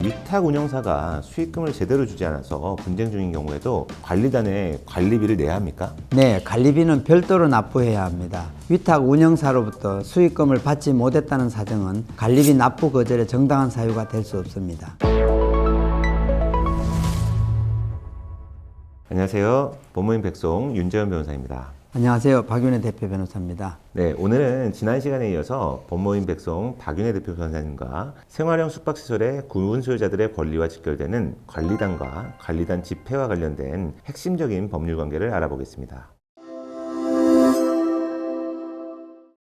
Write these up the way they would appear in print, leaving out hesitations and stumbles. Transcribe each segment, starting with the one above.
위탁 운영사가 수익금을 제대로 주지 않아서 분쟁 중인 경우에도 관리단에 관리비를 내야 합니까? 네, 관리비는 별도로 납부해야 합니다. 위탁 운영사로부터 수익금을 받지 못했다는 사정은 관리비 납부 거절의 정당한 사유가 될 수 없습니다. 안녕하세요. 법무인 백송 윤재현 변호사입니다. 안녕하세요. 박윤혜 대표 변호사입니다. 네, 오늘은 지난 시간에 이어서 법무인 백송 박윤혜 대표 변호사님과 생활형 숙박시설의 구분 소유자들의 권리와 직결되는 관리단과 관리단 집회와 관련된 핵심적인 법률 관계를 알아보겠습니다.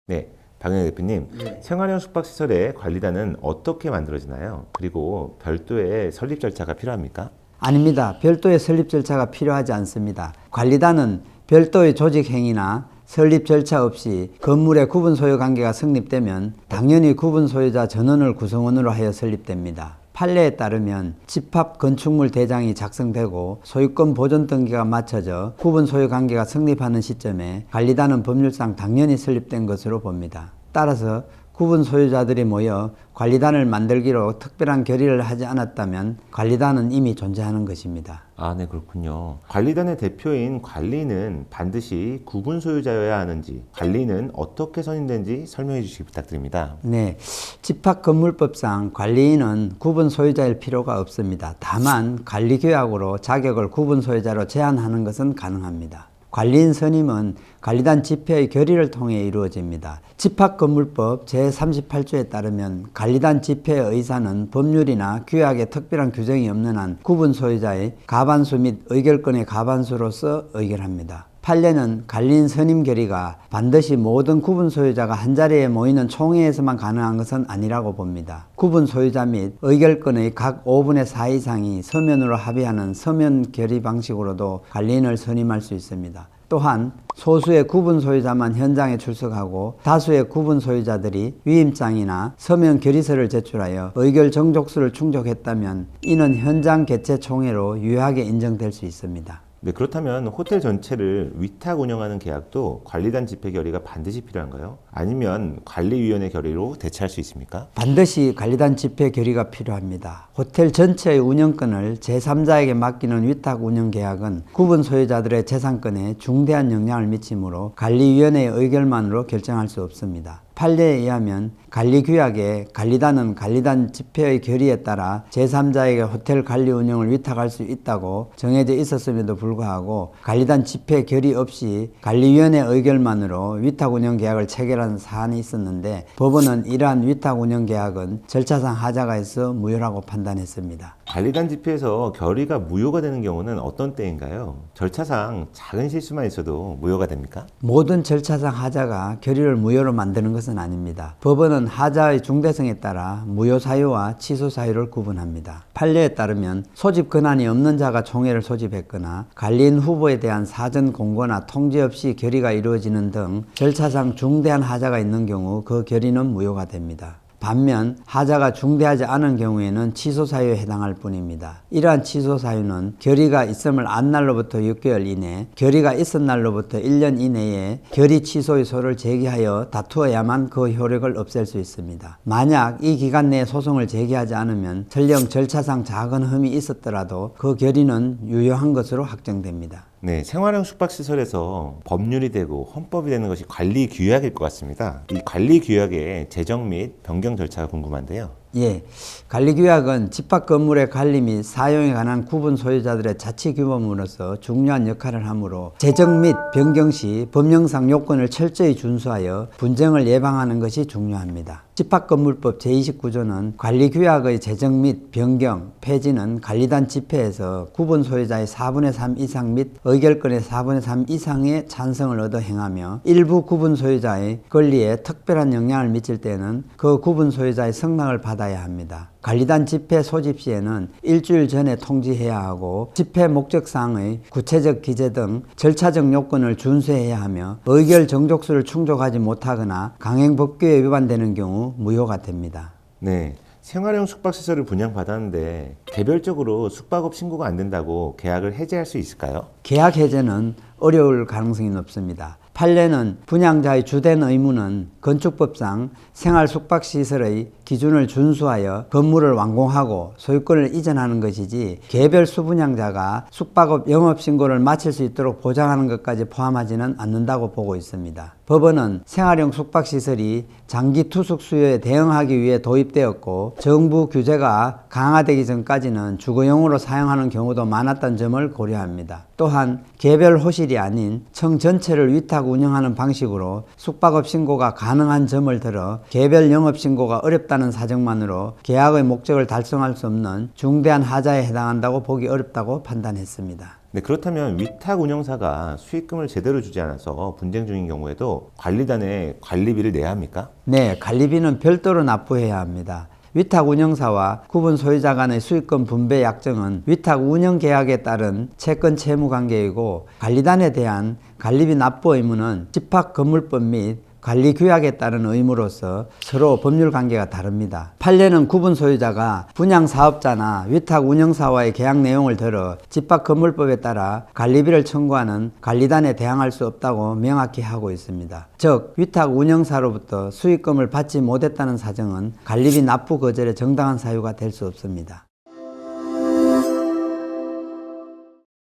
네, 박윤혜 대표님, 생활형 숙박시설의 관리단은 어떻게 만들어지나요? 그리고 별도의 설립 절차가 필요합니까? 아닙니다. 별도의 설립 절차가 필요하지 않습니다. 관리단은 별도의 조직 행위나 설립 절차 없이 건물의 구분 소유 관계가 성립되면 당연히 구분 소유자 전원을 구성원으로 하여 설립됩니다. 판례에 따르면 집합 건축물 대장이 작성되고 소유권 보존 등기가 마쳐져 구분 소유 관계가 성립하는 시점에 관리단은 법률상 당연히 설립된 것으로 봅니다. 따라서 구분 소유자들이 모여 관리단을 만들기로 특별한 결의를 하지 않았다면 관리단은 이미 존재하는 것입니다. 아, 네, 그렇군요. 관리단의 대표인 관리는 반드시 구분 소유자여야 하는지, 관리는 어떻게 선임된지 설명해 주시기 부탁드립니다. 네, 집합건물법상 관리인은 구분 소유자일 필요가 없습니다. 다만 관리규약으로 자격을 구분 소유자로 제한하는 것은 가능합니다. 관리인 선임은 관리단 집회의 결의를 통해 이루어집니다. 집합건물법 제38조에 따르면 관리단 집회의 의사는 법률이나 규약에 특별한 규정이 없는 한 구분 소유자의 과반수 및 의결권의 과반수로서 의결합니다. 판례는 관리인 선임 결의가 반드시 모든 구분 소유자가 한자리에 모이는 총회에서만 가능한 것은 아니라고 봅니다. 구분 소유자 및 의결권의 각 5분의 4 이상이 서면으로 합의하는 서면 결의 방식으로도 관리인을 선임할 수 있습니다. 또한 소수의 구분 소유자만 현장에 출석하고 다수의 구분 소유자들이 위임장이나 서면 결의서를 제출하여 의결 정족수를 충족했다면 이는 현장 개최 총회로 유효하게 인정될 수 있습니다. 네, 그렇다면 호텔 전체를 위탁 운영하는 계약도 관리단 집회 결의가 반드시 필요한가요? 아니면 관리위원회 결의로 대체할 수 있습니까? 반드시 관리단 집회 결의가 필요합니다. 호텔 전체의 운영권을 제3자에게 맡기는 위탁 운영 계약은 구분 소유자들의 재산권에 중대한 영향을 미치므로 관리위원회의 의결만으로 결정할 수 없습니다. 판례에 의하면 관리규약에 관리단은 관리단 집회의 결의에 따라 제3자에게 호텔 관리 운영을 위탁할 수 있다고 정해져 있었음에도 불구하고 관리단 집회 결의 없이 관리위원회 의결만으로 위탁 운영 계약을 체결한 사안이 있었는데 법원은 이러한 위탁 운영 계약은 절차상 하자가 있어 무효라고 판단했습니다. 관리단 집회에서 결의가 무효가 되는 경우는 어떤 때인가요? 절차상 작은 실수만 있어도 무효가 됩니까? 모든 절차상 하자가 결의를 무효로 만드는 것은 아닙니다. 법원은 하자의 중대성에 따라 무효 사유와 취소 사유를 구분합니다. 판례에 따르면 소집 권한이 없는 자가 총회를 소집했거나 관리인 후보에 대한 사전 공고나 통지 없이 결의가 이루어지는 등 절차상 중대한 하자가 있는 경우 그 결의는 무효가 됩니다. 반면 하자가 중대하지 않은 경우에는 취소 사유에 해당할 뿐입니다. 이러한 취소 사유는 결의가 있음을 안 날로부터 6개월 이내, 결의가 있은 날로부터 1년 이내에 결의 취소의 소를 제기하여 다투어야만 그 효력을 없앨 수 있습니다. 만약 이 기간 내에 소송을 제기하지 않으면 설령 절차상 작은 흠이 있었더라도 그 결의는 유효한 것으로 확정됩니다. 네, 생활형 숙박시설에서 법률이 되고 헌법이 되는 것이 관리규약일 것 같습니다. 이 관리규약의 제정 및 변경 절차가 궁금한데요. 예, 관리규약은 집합 건물의 관리 및 사용에 관한 구분 소유자들의 자치규범으로서 중요한 역할을 하므로 제정 및 변경 시 법령상 요건을 철저히 준수하여 분쟁을 예방하는 것이 중요합니다. 집합건물법 제29조는 관리규약의 제정 및 변경, 폐지는 관리단 집회에서 구분 소유자의 4분의 3 이상 및 의결권의 4분의 3 이상의 찬성을 얻어 행하며 일부 구분 소유자의 권리에 특별한 영향을 미칠 때는 그 구분 소유자의 승낙을 받아야 합니다. 관리단 집회 소집 시에는 일주일 전에 통지해야 하고 집회 목적사항의 구체적 기재 등 절차적 요건을 준수해야 하며 의결 정족수를 충족하지 못하거나 강행법규에 위반되는 경우 무효가 됩니다. 네, 생활형 숙박시설을 분양받았는데 개별적으로 숙박업 신고가 안 된다고 계약을 해지할 수 있을까요? 계약 해제는 어려울 가능성이 높습니다. 판례는 분양자의 주된 의무는 건축법상 생활 숙박시설의 기준을 준수하여 건물을 완공하고 소유권을 이전하는 것이지 개별 수분양자가 숙박업 영업신고를 마칠 수 있도록 보장하는 것까지 포함하지는 않는다고 보고 있습니다. 법원은 생활형 숙박시설이 장기 투숙 수요에 대응하기 위해 도입되었고 정부 규제가 강화되기 전까지는 주거용으로 사용하는 경우도 많았던 점을 고려합니다. 또한 개별 호실이 아닌 청 전체를 위탁 운영하는 방식으로 숙박업 신고가 가능한 점을 들어 개별 영업 신고가 어렵다는 사정만으로 계약의 목적을 달성할 수 없는 중대한 하자에 해당한다고 보기 어렵다고 판단했습니다. 네, 그렇다면 위탁 운영사가 수익금을 제대로 주지 않아서 분쟁 중인 경우에도 관리단에 관리비를 내야 합니까? 네, 관리비는 별도로 납부해야 합니다. 위탁 운영사와 구분 소유자 간의 수익금 분배 약정은 위탁 운영 계약에 따른 채권 채무 관계이고 관리단에 대한 관리비 납부 의무는 집합건물법 및 관리규약에 따른 의무로서 서로 법률 관계가 다릅니다. 판례는 구분 소유자가 분양사업자나 위탁 운영사와의 계약 내용을 들어 집합건물법에 따라 관리비를 청구하는 관리단에 대항할 수 없다고 명확히 하고 있습니다. 즉 위탁 운영사로부터 수익금을 받지 못했다는 사정은 관리비 납부 거절의 정당한 사유가 될 수 없습니다.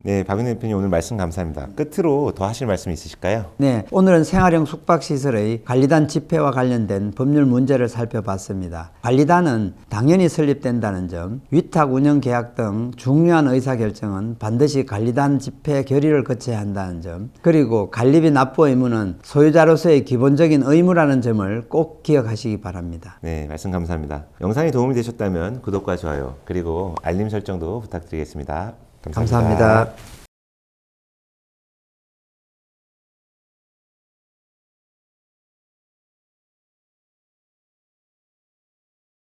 네, 박윤혜 대표님 오늘 말씀 감사합니다. 끝으로 더 하실 말씀 있으실까요? 네, 오늘은 생활형 숙박시설의 관리단 집회와 관련된 법률 문제를 살펴봤습니다. 관리단은 당연히 설립된다는 점, 위탁 운영 계약 등 중요한 의사결정은 반드시 관리단 집회 결의를 거쳐야 한다는 점, 그리고 관리비 납부 의무는 소유자로서의 기본적인 의무라는 점을 꼭 기억하시기 바랍니다. 네, 말씀 감사합니다. 영상이 도움이 되셨다면 구독과 좋아요 그리고 알림 설정도 부탁드리겠습니다. 감사합니다. 감사합니다.